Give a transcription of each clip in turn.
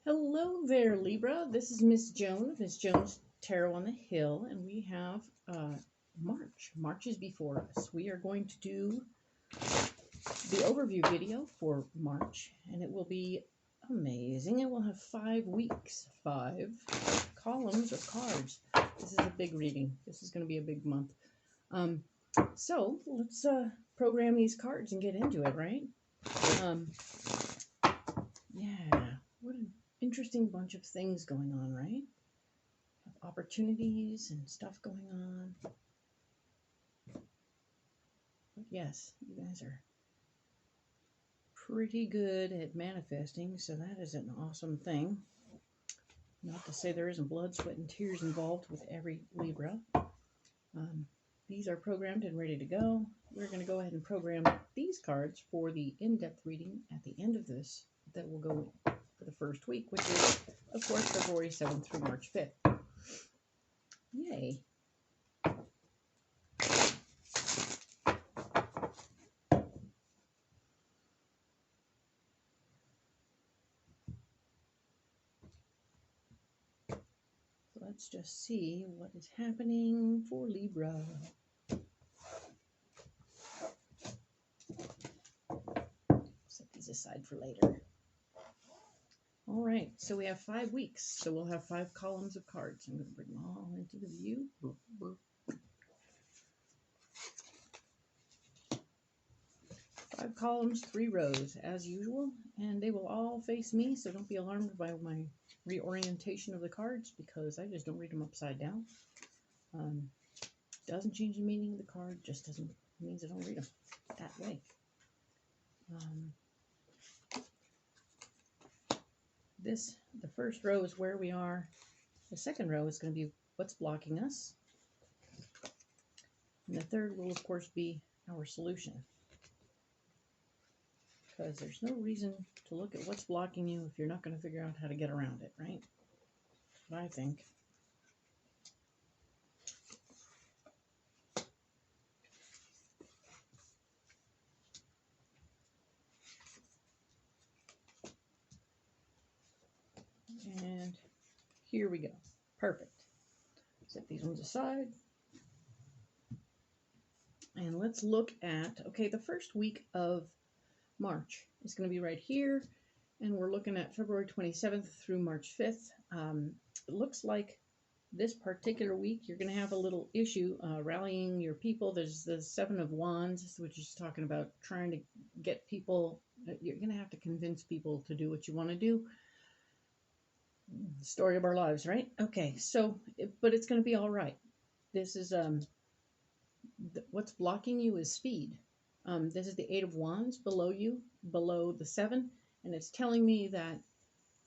Hello there, Libra. This is Miss Joan, Miss Joan's Tarot on the Hill, and we have March. March is before us. We are going to do the overview video for March, and it will be amazing. It will have 5 weeks, 5 columns of cards. This is a big reading. This is going to be a big month. So let's program these cards and get into it, right? Yeah, what an interesting bunch of things going on, right? Have opportunities and stuff going on. But yes, you guys are pretty good at manifesting, so that is an awesome thing. Not to say there isn't blood, sweat, and tears involved with every Libra. These are programmed and ready to go. We're going to go ahead and program these cards for the in-depth reading at the end of this that will go for the first week, which is, of course, February 7th through March 5th. Yay. Let's just see what is happening for Libra. Set these aside for later. All right, so we have 5 weeks, so we'll have 5 columns of cards. I'm going to bring them all into the view. 5 columns, 3 rows, as usual, and they will all face me, so don't be alarmed by my reorientation of the cards, because I just don't read them upside down. Doesn't change the meaning of the card, just doesn't means I don't read them that way. The first row is where we are. The second row is going to be what's blocking us. And the third will, of course, be our solution. Because there's no reason to look at what's blocking you if you're not going to figure out how to get around it, right? What I think. And here we go. Perfect. Set these ones aside. And let's look at, okay, the first week of March is going to be right here. And we're looking at February 27th through March 5th. It looks like this particular week you're going to have a little issue rallying your people. There's the 7 of Wands, which is talking about trying to get people. You're going to have to convince people to do what you want to do. Story of our lives, right? Okay, so, but it's going to be all right. This is, what's blocking you is speed. This is the 8 of Wands below you, below the 7, and it's telling me that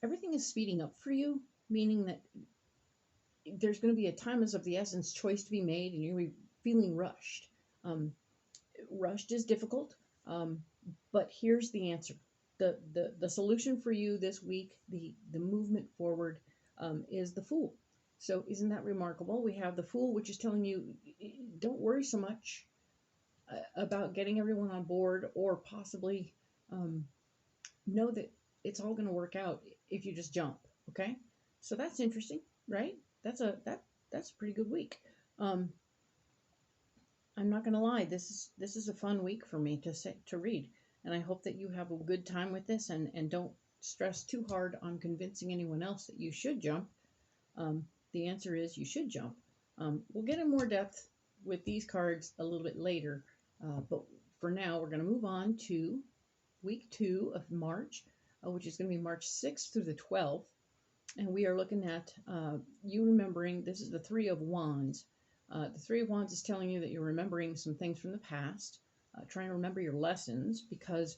everything is speeding up for you, meaning that there's going to be a time is of the essence choice to be made, and you're going to be feeling rushed. Rushed is difficult, but here's the answer. The solution for you this week, the movement forward, is the Fool. So isn't that remarkable? We have the Fool, which is telling you, don't worry so much about getting everyone on board, or possibly know that it's all going to work out if you just jump. Okay, so that's interesting, right? That's a pretty good week. I'm not going to lie. This is a fun week for me to read, and I hope that you have a good time with this, and don't stress too hard on convincing anyone else that you should jump. The answer is you should jump. We'll get in more depth with these cards a little bit later, but for now we're going to move on to week 2 of March, which is going to be March 6th through the 12th. And we are looking at you remembering, this is the 3 of Wands. The 3 of Wands is telling you that you're remembering some things from the past, trying to remember your lessons, because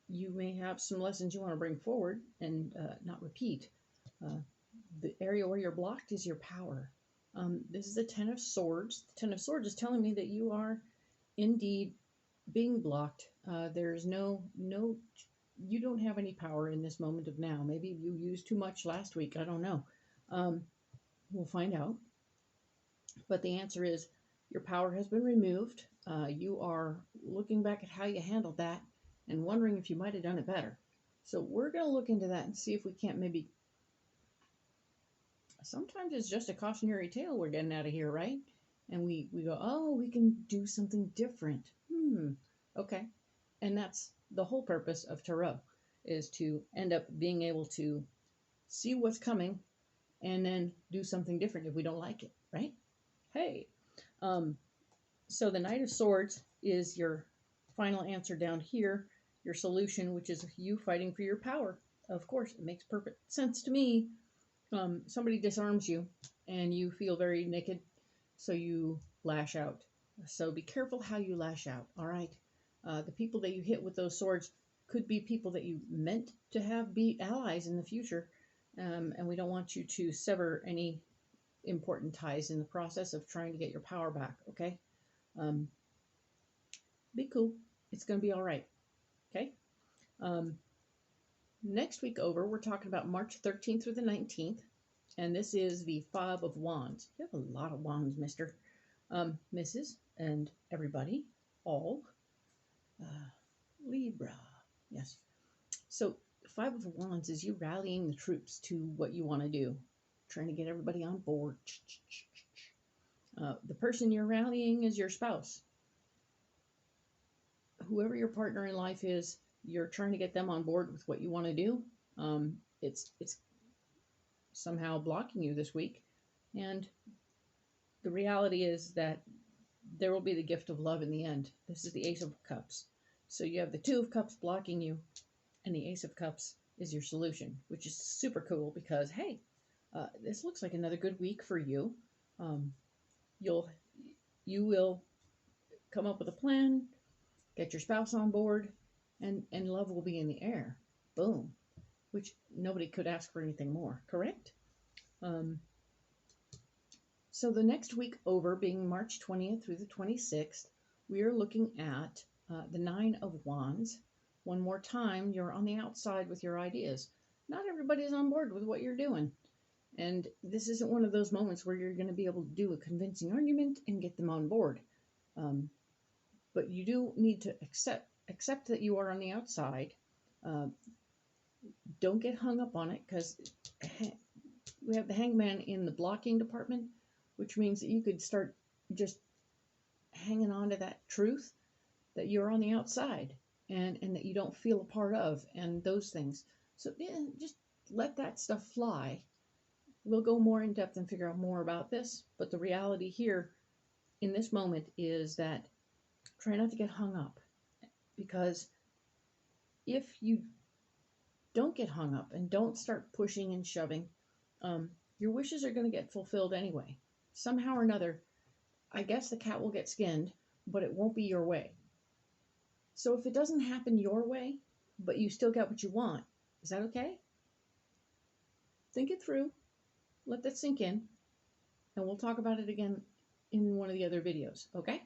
you may have some lessons you want to bring forward and not repeat. The area where you're blocked is your power. This is the 10 of Swords. The 10 of Swords is telling me that you are indeed being blocked. There's no, you don't have any power in this moment of now. Maybe you used too much last week. I don't know. We'll find out. But the answer is your power has been removed. You are looking back at how you handled that and wondering if you might have done it better. So we're going to look into that and see if we can't maybe, sometimes it's just a cautionary tale we're getting out of here, right? And we go, oh, we can do something different. Okay. And that's the whole purpose of tarot, is to end up being able to see what's coming and then do something different if we don't like it, right? Hey. So the Knight of Swords is your final answer down here, your solution, which is you fighting for your power. Of course, it makes perfect sense to me. Somebody disarms you and you feel very naked, so you lash out. So be careful how you lash out, all right? The people that you hit with those swords could be people that you meant to have be allies in the future, and we don't want you to sever any important ties in the process of trying to get your power back, okay? Be cool. It's going to be all right, okay? Next week over, we're talking about March 13th through the 19th, and this is the Five of Wands. You have a lot of wands, mister, Mrs., and everybody, all. Libra, yes. So Five of Wands is you rallying the troops to what you want to do, trying to get everybody on board. The person you're rallying is your spouse. Whoever your partner in life is, you're trying to get them on board with what you want to do. It's somehow blocking you this week, and the reality is that there will be the gift of love in the end. This is the Ace of Cups. So you have the Two of Cups blocking you, and the Ace of Cups is your solution, which is super cool because, hey, this looks like another good week for you. You will come up with a plan, get your spouse on board, and love will be in the air. Boom. Which nobody could ask for anything more, correct? So the next week over, being March 20th through the 26th, we are looking at the Nine of Wands. One more time, you're on the outside with your ideas. Not everybody's on board with what you're doing. And this isn't one of those moments where you're going to be able to do a convincing argument and get them on board. But you do need to accept that you are on the outside. Don't get hung up on it, because we have the Hangman in the blocking department, which means that you could start just hanging on to that truth that you're on the outside and that you don't feel a part of, and those things. So yeah, just let that stuff fly. We'll go more in depth and figure out more about this, but the reality here in this moment is that try not to get hung up, because if you don't get hung up and don't start pushing and shoving, your wishes are going to get fulfilled anyway. Somehow or another, I guess the cat will get skinned, but it won't be your way. So if it doesn't happen your way, but you still get what you want, is that okay? Think it through. Let that sink in. And we'll talk about it again in one of the other videos, okay?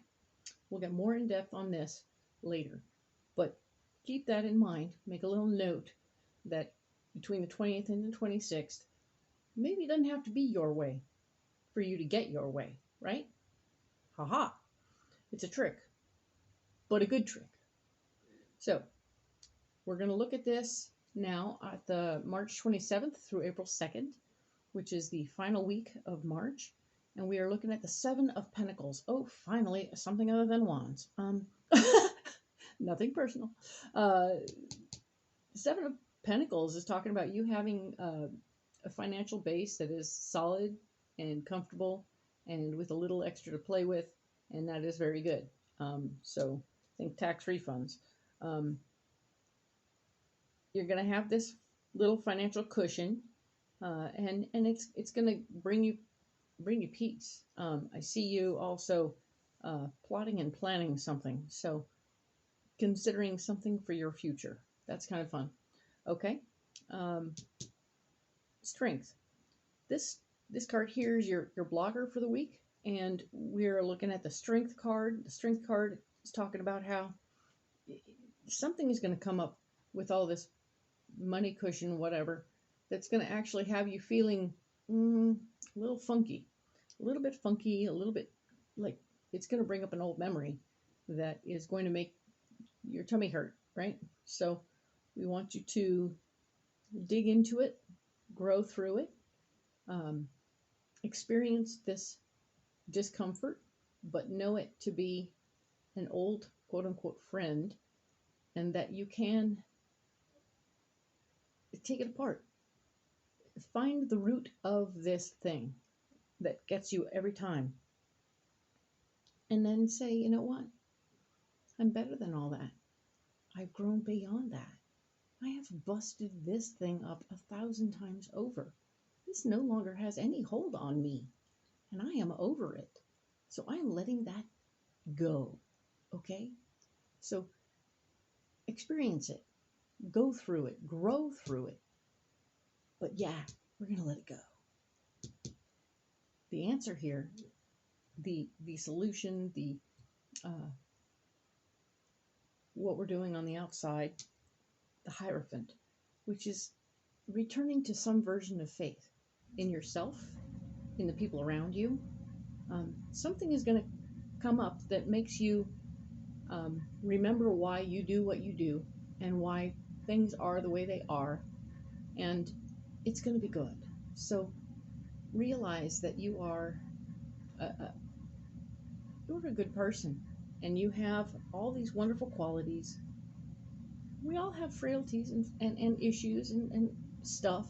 We'll get more in depth on this later. But keep that in mind. Make a little note that between the 20th and the 26th, maybe it doesn't have to be your way for you to get your way, right? Haha. It's a trick, but a good trick. So we're going to look at this now at the March 27th through April 2nd, which is the final week of March. And we are looking at the Seven of Pentacles. Oh, finally, something other than wands. Nothing personal. Seven of Pentacles is talking about you having a financial base that is solid and comfortable and with a little extra to play with, and that is very good. So think tax refunds. You're going to have this little financial cushion, and it's going to bring you peace. I see you also plotting and planning something, so considering something for your future. That's kind of fun. Okay. Strength. This card here is your blocker for the week, and we're looking at the Strength card. The Strength card is talking about how something is going to come up with all this money cushion, whatever, that's going to actually have you feeling a little funky, a little bit like it's going to bring up an old memory that is going to make your tummy hurt, right? So We want you to dig into it, grow through it, experience this discomfort, but know it to be an old quote unquote friend, and that you can take it apart. Find the root of this thing that gets you every time. And then say, you know what? I'm better than all that. I've grown beyond that. I have busted this thing up 1,000 times over. This no longer has any hold on me, and I am over it. So I am letting that go. Okay? So experience it, go through it, grow through it. But yeah, we're going to let it go. The answer here, the solution, what we're doing on the outside, the Hierophant, which is returning to some version of faith in yourself, in the people around you. Something is going to come up that makes you remember why you do what you do and why things are the way they are, and it's going to be good. So realize that you're a good person, and you have all these wonderful qualities. We all have frailties and issues and stuff,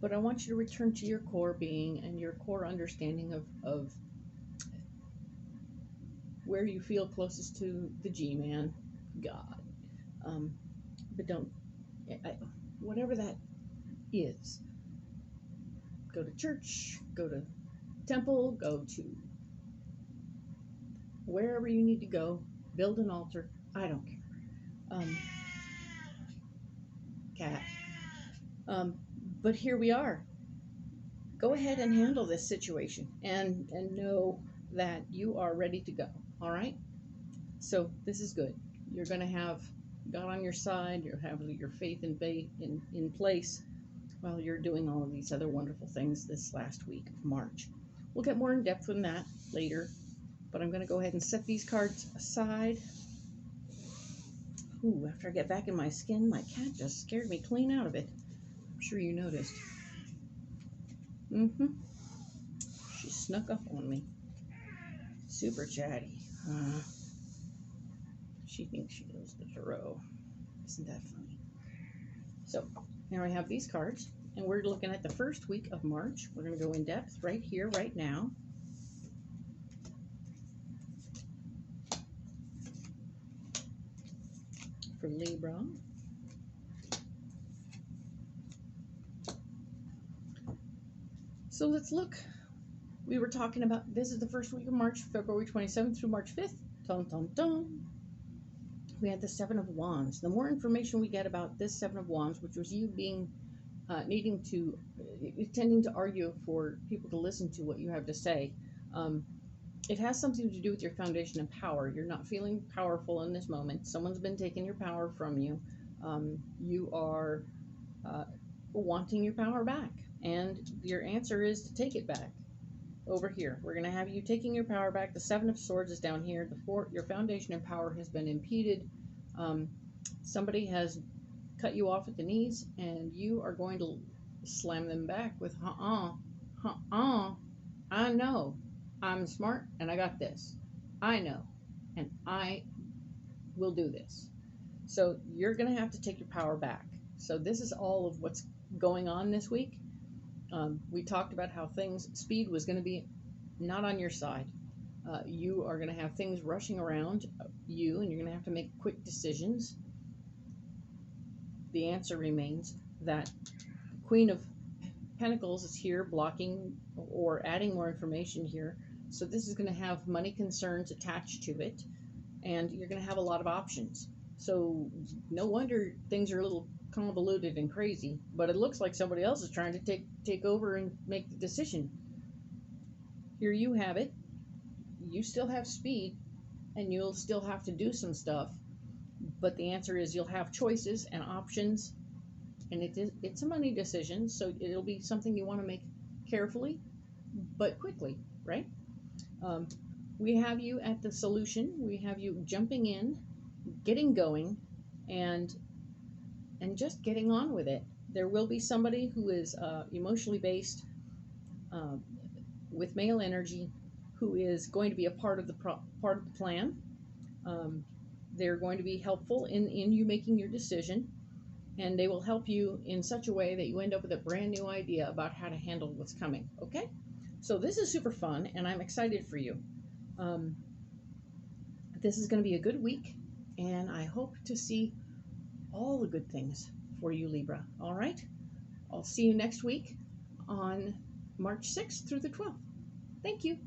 but I want you to return to your core being and your core understanding of where you feel closest to the G-Man, God. But don't, whatever that is, go to church, go to temple, go to wherever you need to go, build an altar, I don't care. Cat. But here we are. Go ahead and handle this situation and know that you are ready to go. All right? So this is good. You're going to have God on your side. You'll have your faith in place while you're doing all of these other wonderful things this last week of March. We'll get more in depth on that later, but I'm going to go ahead and set these cards aside. Ooh, after I get back in my skin, my cat just scared me clean out of it. I'm sure you noticed. She snuck up on me. Super chatty. She thinks she knows the tarot. Isn't that funny? So, now I have these cards, and we're looking at the first week of March. We're going to go in depth right here, right now. For Libra. So let's look. We were talking about, this is the first week of March, February 27th through March 5th. Dun, dun, dun. We had the Seven of Wands. The more information we get about this Seven of Wands, which was you being, tending to argue for people to listen to what you have to say, it has something to do with your foundation and power. You're not feeling powerful in this moment. Someone's been taking your power from you. You are wanting your power back. And your answer is to take it back. Over here, we're going to have you taking your power back. The Seven of Swords is down here. Your foundation and power has been impeded. Somebody has cut you off at the knees, and you are going to slam them back with, I know. I'm smart, and I got this. I know, and I will do this. So you're going to have to take your power back. So this is all of what's going on this week. We talked about how speed was going to be not on your side. You are going to have things rushing around you, and you're going to have to make quick decisions. The answer remains that the Queen of Pentacles is here blocking or adding more information here. So this is going to have money concerns attached to it, and you're going to have a lot of options. So no wonder things are a little convoluted and crazy, but it looks like somebody else is trying to take over and make the decision. Here you have it. You still have speed, and you'll still have to do some stuff, but the answer is you'll have choices and options, and it's a money decision, so it'll be something you want to make carefully but quickly, right? We have you at the solution. We have you jumping in, getting going, and just getting on with it. There will be somebody who is emotionally based, uh, with male energy, who is going to be a part of the part of the plan. Um, they're going to be helpful in you making your decision, and they will help you in such a way that you end up with a brand new idea about how to handle what's coming. Okay? So this is super fun, and I'm excited for you. Um, this is going to be a good week, and I hope to see all the good things for you, Libra. All right? I'll see you next week on March 6th through the 12th. Thank you.